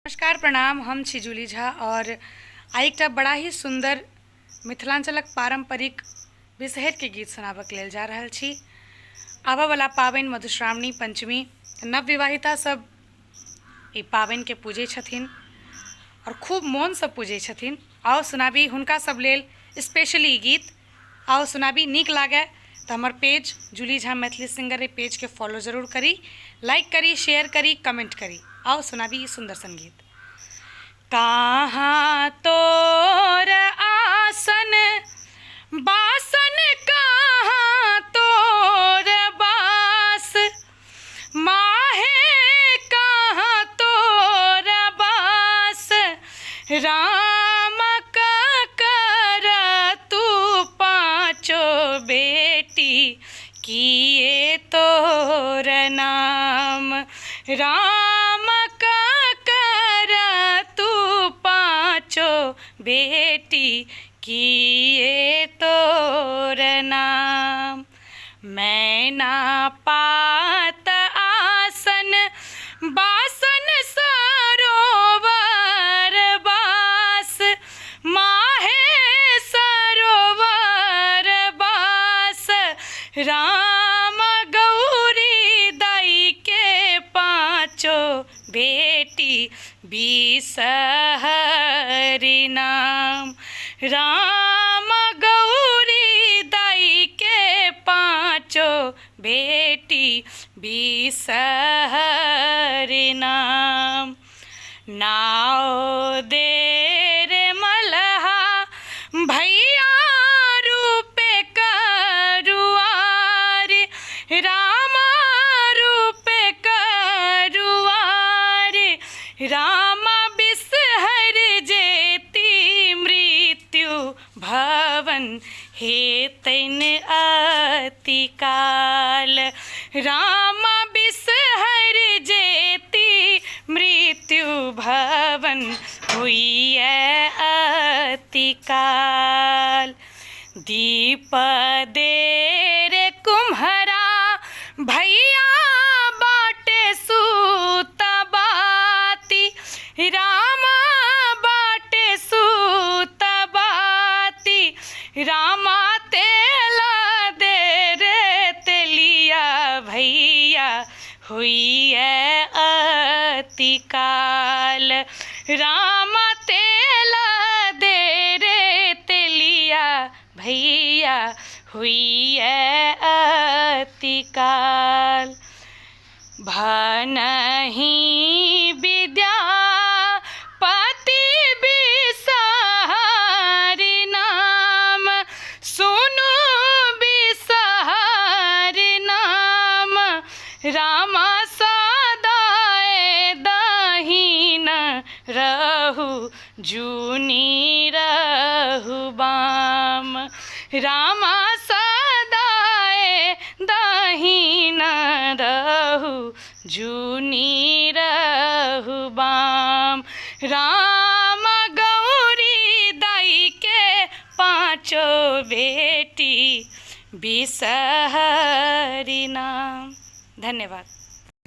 नमस्कार प्रणाम, हम छी जूली झा और आइ एकटा बड़ा ही सुंदर मिथिलांचलक पारंपरिक विषहर के गीत सुनाबक लेल जा रहल छी। आबऽ वाला पाबनि मधुश्रावणी पंचमी, नवविवाहिता सब ई पाबनि के पूजै छथिन और खूब मोन से पूजै छथिन। आओ सुनाबी हुनका सब लेल स्पेशली ई गीत। आओ सुनाबी, नीक लागे तो हमार page Julie Jha Maithili singer page के फॉलो जरूर करी, लाइक करी, शेयर करी, कमेंट करी। आओ सुनाबी सुंदर संगीत। कहाँ तोर आसन बासन, कहाँ तोर बास, माहे कहाँ तोर बास, राम का कर तू पाँचो बेटी, किए तोर नाम, राम का कर तू पाँचो बेटी, किए तोर नाम। मैना पात आसन बासन, सरोवर बास, माहे सरोवर बास, राम गौरी दाई के पाँचो बेटी, बिसहरि नाम, राम गौरी दाई के पाँचो बेटी, बिसहरि नाम। नाओ देर मलहा भैया रूपे करुआर, रामा रूपे करुआर, रामा बिसहर जेती मृत्यु भवन, हेतन अति काल, रामा बिसहर जेती मृत्यु भवन, हुइए अति काल। दीप देर कुम्हरा भैया बाटे सूत बाती, रामा बाटे सूत बाती, रामा तेला दे रे तेलिया भैया, हुइए अति काल, रामा तेला दे रे तेलिया भैया, हुइए अति काल। भनहि विद्यापति बिसहरि नाम, सुनु बिसहरि नाम, रामा सदाए दहीन रहु, जूनी रहु बाम, रामा सदाए दहीन रहु, जूनी रहु बाम, राम गौरी दाई के पाँचो बेटी, बिसहरि नाम। धन्यवाद।